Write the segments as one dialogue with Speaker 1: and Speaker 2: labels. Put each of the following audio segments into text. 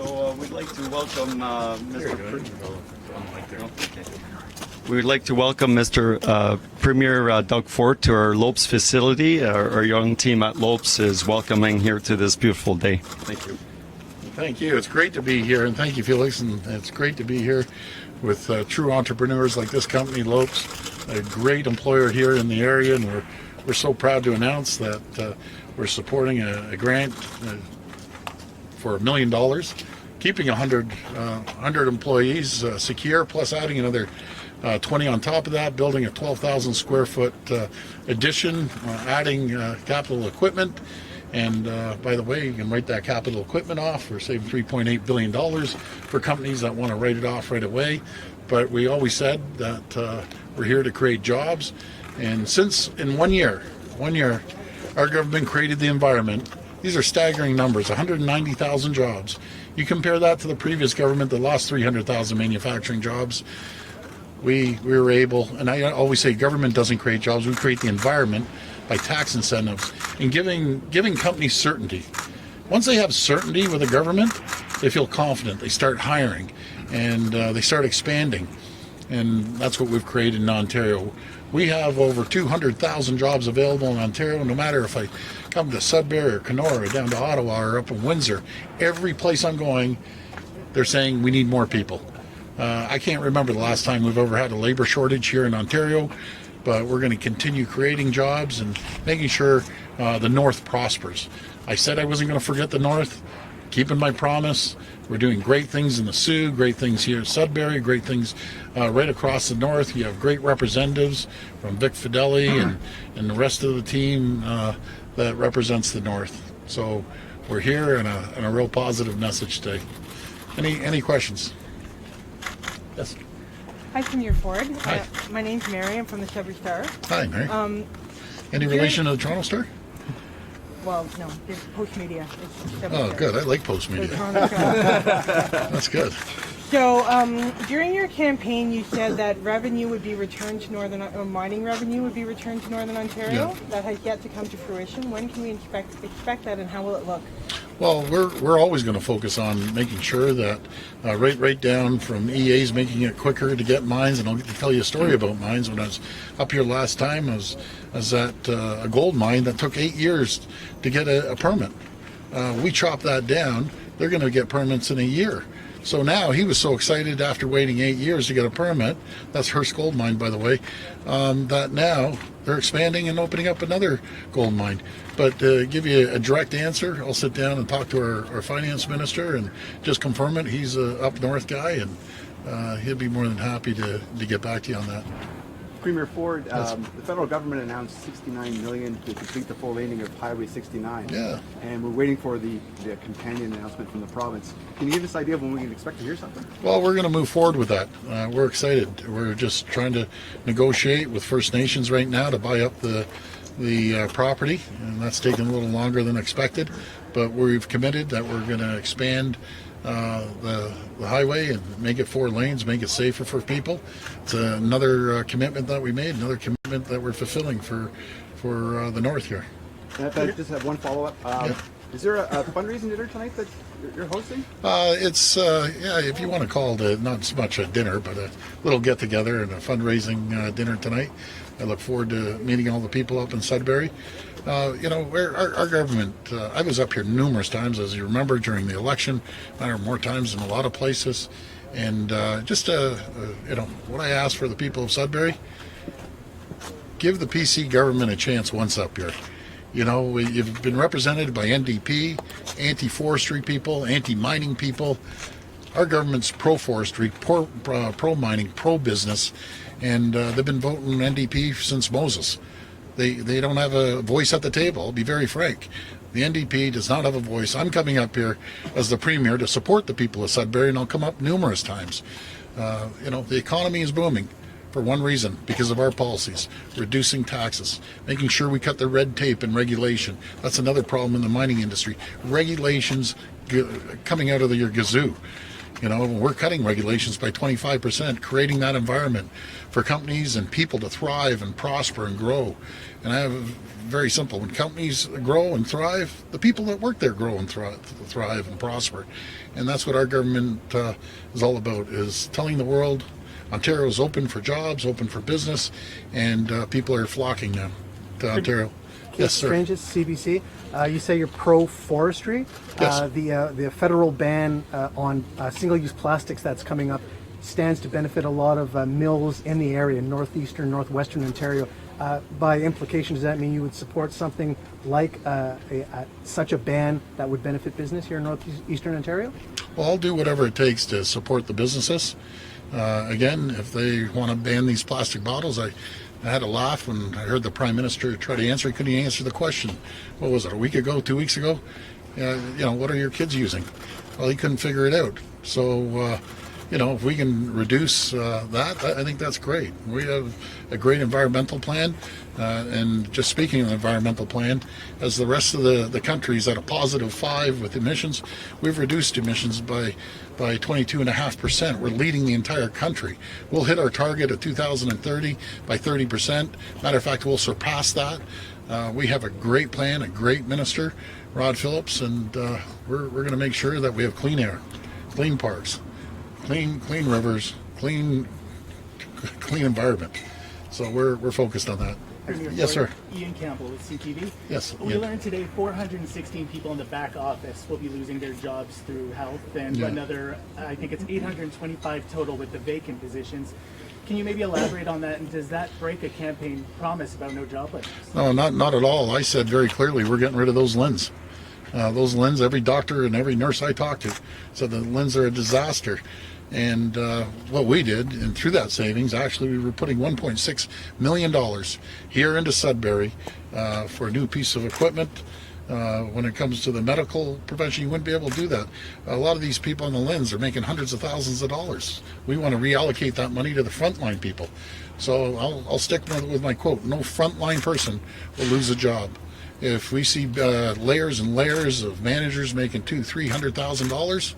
Speaker 1: So we'd like to welcome We'd like to welcome Mr. Premier Doug Ford to our Lopes facility. Our young team at Lopes is welcoming here to this beautiful day. Thank you.
Speaker 2: Thank you. It's great to be here, and thank you, Felix. And it's great to be here with true entrepreneurs like this company, Lopes, a great employer here in the area, and we're so proud to announce that we're supporting a grant for $1 million, keeping 100 employees secure, plus adding another 20 on top of that, building a 12,000 square foot addition, adding capital equipment. And by the way, you can write that capital equipment off. We're saving $3.8 billion for companies that want to write it off right away. But we always said that we're here to create jobs. And since in 1 year, our government created the environment. These are staggering numbers, 190,000 jobs. You compare that to the previous government that lost 300,000 manufacturing jobs. We were able, and I always say government doesn't create jobs, we create the environment by tax incentives and giving companies certainty. Once they have certainty with the government, they feel confident, they start hiring, and they start expanding. And that's what we've created in Ontario. We have over 200,000 jobs available in Ontario, no matter if I come to Sudbury or Kenora or down to Ottawa or up in Windsor. Every place I'm going, they're saying we need more people. I can't remember the last time we've ever had a labor shortage here in Ontario, but we're going to continue creating jobs and making sure the North prospers. I said I wasn't going to forget the North, keeping my promise. We're doing great things in the Soo, great things here at Sudbury, great things right across the North. You have great representatives from Vic Fideli and the rest of the team that represents the North. So we're here and a real positive message today. Any questions? Yes.
Speaker 3: Hi, Premier Ford.
Speaker 2: Hi.
Speaker 3: My name's Mary. I'm from the Sudbury Star.
Speaker 2: Hi, Mary. Any relation to the Toronto Star?
Speaker 3: Well, no, it's Post Media. It's Sudbury
Speaker 2: Oh,
Speaker 3: Star.
Speaker 2: good. I like Post
Speaker 3: So
Speaker 2: Media.
Speaker 3: Toronto Star.
Speaker 2: That's good.
Speaker 3: So during your campaign, you said that revenue would be returned to mining revenue would be returned to Northern Ontario.
Speaker 2: Yeah.
Speaker 3: That has yet to come to fruition. When can we expect that, and how will it look?
Speaker 2: Well, we're always going to focus on making sure that right down from EAs making it quicker to get mines, and I'll get to tell you a story about mines. When I was up here last time, I was at a gold mine that took 8 years to get a permit. We chopped that down. They're going to get permits in a year. So now he was so excited after waiting 8 years to get a permit. That's Hearst Gold Mine, by the way. That now they're expanding and opening up another gold mine. But to give you a direct answer, I'll sit down and talk to our finance minister and just confirm it. He's an up north guy, and he'll be more than happy to get back to you on that.
Speaker 4: Premier Ford,
Speaker 2: Yes.
Speaker 4: the federal government announced $69 million to complete the full laning of Highway 69.
Speaker 2: Yeah.
Speaker 4: And we're waiting for the companion announcement from the province. Can you give us an idea of when we can expect to hear something?
Speaker 2: Well, we're going to move forward with that. We're excited. We're just trying to negotiate with First Nations right now to buy up the property, and that's taking a little longer than expected. But we've committed that we're going to expand the highway and make it 4 lanes, make it safer for people. It's another commitment that we made, another commitment that we're fulfilling for the North here.
Speaker 4: And if I just have one follow-up.
Speaker 2: Yeah.
Speaker 4: Is there a fundraising dinner tonight that you're hosting?
Speaker 2: It's if you want to call it not so much a dinner, but a little get-together and a fundraising dinner tonight. I look forward to meeting all the people up in Sudbury. Our government, I was up here numerous times, as you remember, during the election, more times than a lot of places. And what I ask for the people of Sudbury, give the PC government a chance once up here. You know, you've been represented by NDP, anti-forestry people, anti-mining people. Our government's pro-forestry, pro-mining, pro-business, and they've been voting NDP since Moses. They don't have a voice at the table, I'll be very frank. The NDP does not have a voice. I'm coming up here as the Premier to support the people of Sudbury, and I'll come up numerous times. The economy is booming for one reason, because of our policies, reducing taxes, making sure we cut the red tape and regulation. That's another problem in the mining industry. Regulations coming out of your gazoo. You know, we're cutting regulations by 25%, creating that environment for companies and people to thrive and prosper and grow. And I have very simple: when companies grow and thrive, the people that work there grow and thrive and prosper. And that's what our government is all about, is telling the world Ontario is open for jobs, open for business, and people are flocking now to Ontario. Yes, sir.
Speaker 5: Stranges, CBC. You say you're pro-forestry.
Speaker 2: Yes.
Speaker 5: The federal ban on single-use plastics that's coming up stands to benefit a lot of mills in the area, northeastern, northwestern Ontario. By implication, does that mean you would support something like such a ban that would benefit business here in northeastern Ontario?
Speaker 2: Well, I'll do whatever it takes to support the businesses. Again, if they want to ban these plastic bottles, I had a laugh when I heard the Prime Minister try to answer. He couldn't answer the question. What was it, a week ago, 2 weeks ago? You know, what are your kids using? Well, he couldn't figure it out. So, you know, if we can reduce that, I think that's great. We have a great environmental plan. And just speaking of the environmental plan, as the rest of the country's at a +5 with emissions, we've reduced emissions by 22.5%. We're leading the entire country. We'll hit our target of 2030 by 30%. Matter of fact, we'll surpass that. We have a great plan, a great minister, Rod Phillips, and we're going to make sure that we have clean air, clean parks, clean rivers, clean environment. So we're focused on that. Yes, sir.
Speaker 6: Ian Campbell with CTV.
Speaker 2: Yes.
Speaker 6: We
Speaker 2: Ian.
Speaker 6: learned today 416 people in the back office will be losing their jobs through health, and
Speaker 2: Yeah.
Speaker 6: another, I think it's 825 total with the vacant positions. Can you maybe elaborate on that, and does that break a campaign promise about no job losses?
Speaker 2: No, not at all. I said very clearly we're getting rid of those LHINs. Those LHINs, every doctor and every nurse I talked to said the LHINs are a disaster. And what we did, and through that savings, actually we were putting $1.6 million here into Sudbury for a new piece of equipment. When it comes to the medical prevention, you wouldn't be able to do that. A lot of these people on the LHINs are making hundreds of thousands of dollars. We want to reallocate that money to the frontline people. So I'll stick with my quote: no frontline person will lose a job. If we see layers and layers of managers making $200,000-300,000,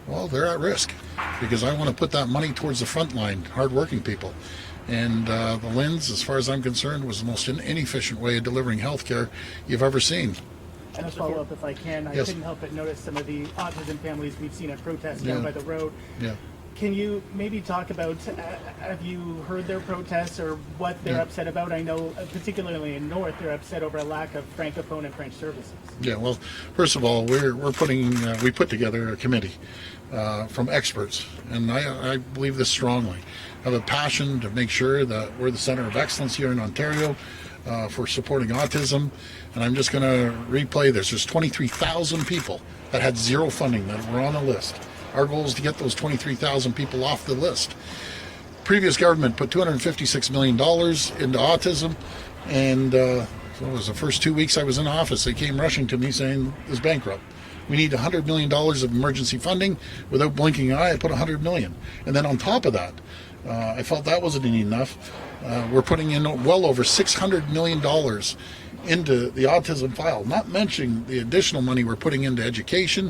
Speaker 2: well, they're at risk, because I want to put that money towards the frontline, hardworking people. And the LHINs, as far as I'm concerned, was the most inefficient way of delivering health care you've ever seen.
Speaker 6: And a follow-up, if I can, I
Speaker 2: Yes.
Speaker 6: couldn't help but notice some of the autism families we've seen at protests down
Speaker 2: Yeah.
Speaker 6: by the road.
Speaker 2: Yeah.
Speaker 6: Can you maybe talk about, have you heard their protests or what they're upset about? I know, particularly in North, they're upset over a lack of Francophone and French services.
Speaker 2: Yeah, well, first of all, we put together a committee from experts, and I believe this strongly. I have a passion to make sure that we're the center of excellence here in Ontario for supporting autism, and I'm just going to replay this. There's 23,000 people that had zero funding that were on the list. Our goal is to get those 23,000 people off the list. Previous government put $256 million into autism, and it was the first 2 weeks I was in office, they came rushing to me saying it's bankrupt. We need $100 million of emergency funding. Without blinking an eye, I put $100 million. And then on top of that, I felt that wasn't enough. We're putting in well over $600 million into the autism file, not mentioning the additional money we're putting into education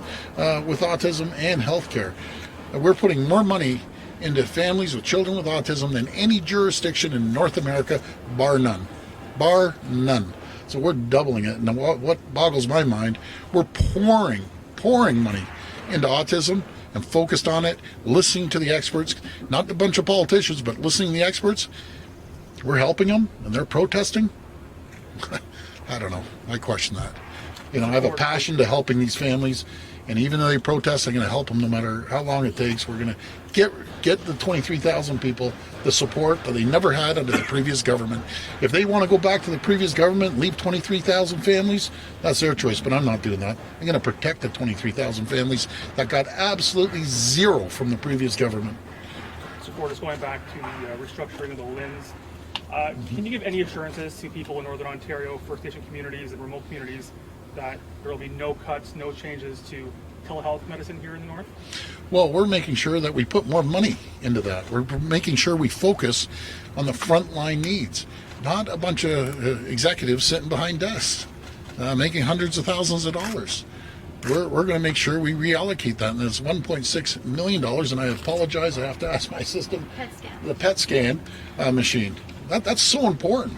Speaker 2: with autism and healthcare. We're putting more money into families with children with autism than any jurisdiction in North America, bar none. Bar none. So we're doubling it. And what boggles my mind, we're pouring money into autism and focused on it, listening to the experts, not a bunch of politicians, but listening to the experts. We're helping them, and they're protesting. I don't know. I question that. You know, I have a passion to helping these families, and even though they protest, I'm going to help them no matter how long it takes. We're going to get the 23,000 people the support that they never had under the previous government. If they want to go back to the previous government and leave 23,000 families, that's their choice, but I'm not doing that. I'm going to protect the 23,000 families that got absolutely zero from the previous government.
Speaker 7: So Ford, just going back to the restructuring of the LHINs, can you give any assurances to people in Northern Ontario, First Nation communities and remote communities that there will be no cuts, no changes to telehealth medicine here in the North?
Speaker 2: Well, we're making sure that we put more money into that. We're making sure we focus on the frontline needs, not a bunch of executives sitting behind desks making hundreds of thousands of dollars. we're going to make sure we reallocate that. And it's $1.6 million. And I apologize, I have to ask my assistant. The PET scan machine. That's so important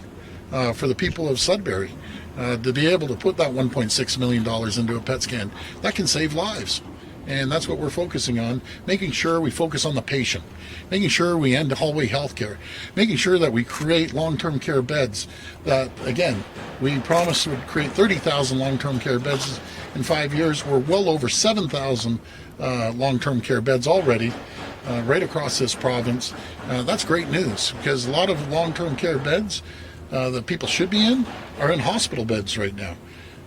Speaker 2: for the people of Sudbury to be able to put that $1.6 million into a PET scan. That can save lives. And that's what we're focusing on, making sure we focus on the patient, making sure we end hallway health care, making sure that we create long-term care beds that, again, we promised would create 30,000 long-term care beds in 5 years. We're well over 7,000 long-term care beds already right across this province. That's great news, because a lot of long-term care beds that people should be in are in hospital beds right now.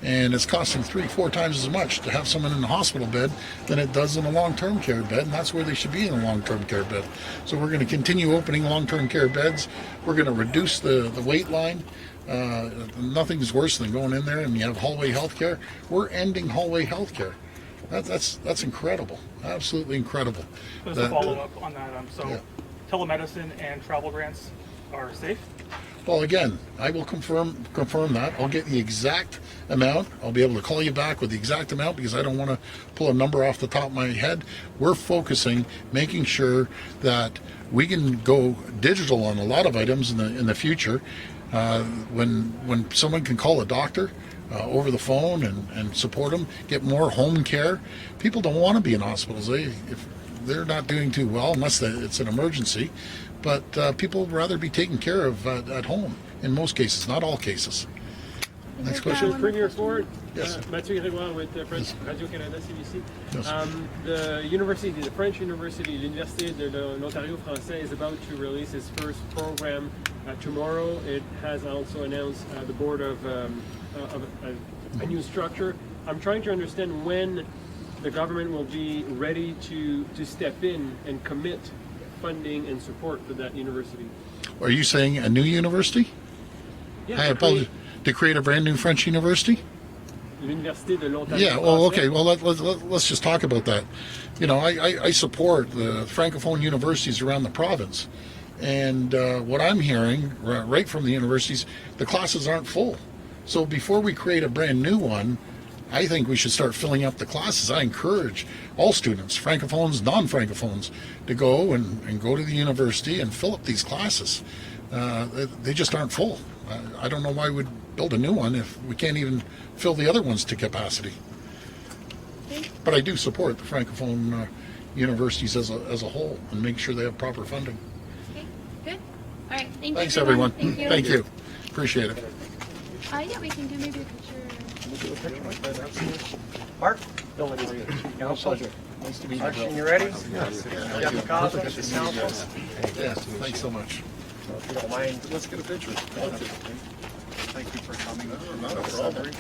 Speaker 2: And it's costing 3-4 times as much to have someone in a hospital bed than it does in a long-term care bed, and that's where they should be, in a long-term care bed. So we're going to continue opening long-term care beds. We're going to reduce the wait line. Nothing's worse than going in there and you have hallway health care. We're ending hallway health care. That's incredible, absolutely incredible.
Speaker 7: Just a follow-up on that. So telemedicine and travel grants are safe?
Speaker 2: Well, again, I will confirm that. I'll get the exact amount. I'll be able to call you back with the exact amount, because I don't want to pull a number off the top of my head. We're focusing, making sure that we can go digital on a lot of items in the future. When someone can call a doctor over the phone and support them, get more home care. People don't want to be in hospitals. If they're not doing too well, unless it's an emergency. But people would rather be taken care of at home in most cases, not all cases. Next question.
Speaker 8: Premier Ford.
Speaker 2: Yes.
Speaker 8: Mathieu Grégoire with French Radio-Canada, CBC.
Speaker 2: Yes.
Speaker 8: The French University, l'Université de l'Ontario français, is about to release its first program tomorrow. It has also announced the board of a new structure. I'm trying to understand when the government will be ready to step in and commit funding and support for that university.
Speaker 2: Are you saying a new university?
Speaker 8: Yeah,
Speaker 2: I apologize. To create a brand new French university?
Speaker 8: L'Université de l'Ontario.
Speaker 2: Yeah, well, okay. Well, let's just talk about that. You know, I support the Francophone universities around the province. And what I'm hearing right from the universities, the classes aren't full. So before we create a brand new one, I think we should start filling up the classes. I encourage all students, Francophones, non-Francophones, to go and go to the university and fill up these classes. They just aren't full. I don't know why we'd build a new one if we can't even fill the other ones to capacity. But I do support the Francophone universities as a whole and make sure they have proper funding.
Speaker 9: Okay, good. All right,
Speaker 2: Thanks, everyone.
Speaker 9: Thank you.
Speaker 2: Appreciate it.
Speaker 9: Yeah, we can do maybe a picture.
Speaker 10: Mark?
Speaker 2: No pleasure. Nice to meet you.
Speaker 10: Mark, you ready?
Speaker 2: Yes.
Speaker 10: You have the confidence to help us?
Speaker 2: Yes, thanks so much.
Speaker 10: If you don't mind.
Speaker 2: Let's get a picture.
Speaker 4: Thank you for coming.
Speaker 2: Not a problem.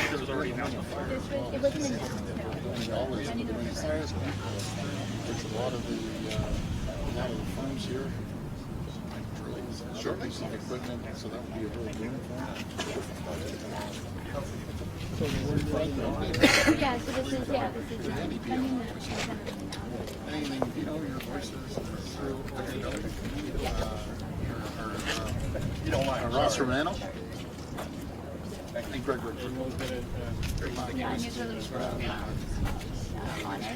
Speaker 7: There was already announced before.
Speaker 9: It wasn't announced.
Speaker 2: It's a lot of the firms here. Sure. Some equipment, so that would be a real boom for
Speaker 9: Yeah, so this is
Speaker 2: anything, you know, your voices through Ross Romano. And Greg Ritter.
Speaker 9: yeah, and here's a little on it.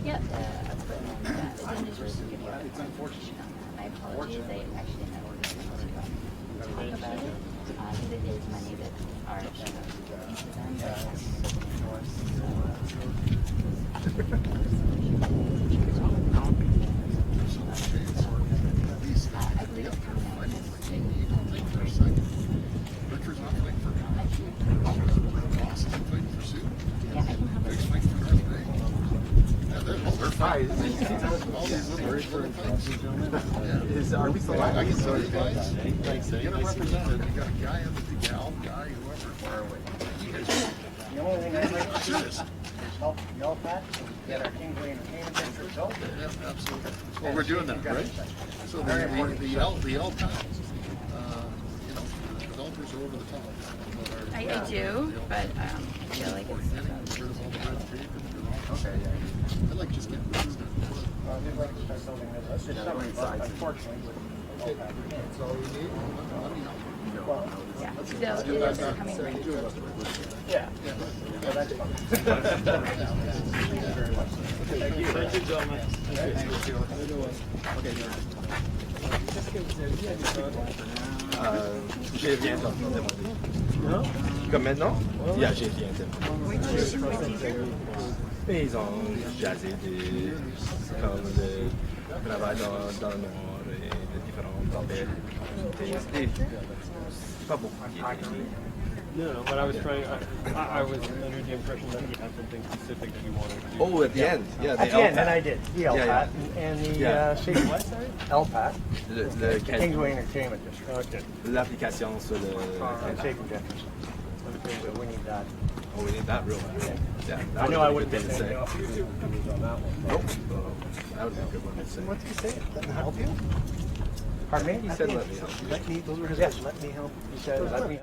Speaker 9: Yep, it's unfortunate. My apologies, I actually didn't know to talk about it. Because it is money that aren't I believe it's coming out.
Speaker 4: Are we still
Speaker 2: I can tell you guys, get a representative, you got a guy in the gal, guy, whoever.
Speaker 10: The only thing I'd like to do is help the LPAT get our Kingsway Entertainment District built.
Speaker 2: Yeah, absolutely. Well, we're doing that, right? So the LPAT, you know, developers are over the top.
Speaker 9: I do, but I feel like it's.
Speaker 4: Okay, yeah.
Speaker 2: I like just getting things done.
Speaker 10: We'd like to start building this. It's something, but unfortunately, with LPAT, we can't.
Speaker 2: That's all you need. Let me know.
Speaker 10: Well,
Speaker 9: Yeah, still, it is coming right.
Speaker 10: yeah. Well, that's fine.
Speaker 11: J'ai rien demandé. Comme maintenant, yeah, j'ai rien demandé. Et ils ont jasé comme le travail dans le noir et de différents papels. Et pas beaucoup qui
Speaker 8: No, but I was trying. I was under the impression that you had something specific that you wanted to do.
Speaker 11: Oh, at the end, yeah.
Speaker 10: At the end, and I did. The LPAT
Speaker 11: yeah.
Speaker 10: and the
Speaker 11: Yeah.
Speaker 10: shape what, sorry? LPAT,
Speaker 11: Le
Speaker 10: Kingsway Entertainment District.
Speaker 8: Okay.
Speaker 11: l'application sur le.
Speaker 10: Shape and Jeffers. So we need that.
Speaker 11: Oh, we need that real bad. Yeah, that
Speaker 10: I know I
Speaker 11: would
Speaker 10: wouldn't
Speaker 11: be a
Speaker 10: get
Speaker 11: good thing
Speaker 10: anything
Speaker 11: to
Speaker 10: off you on that one.
Speaker 11: Nope. That would be a good one to say.
Speaker 5: What's he say? Doesn't help you?
Speaker 10: Pardon me?
Speaker 11: He said let me help.
Speaker 5: Let me. Those were his
Speaker 10: Yes,
Speaker 5: words.
Speaker 10: let me help. He said, let me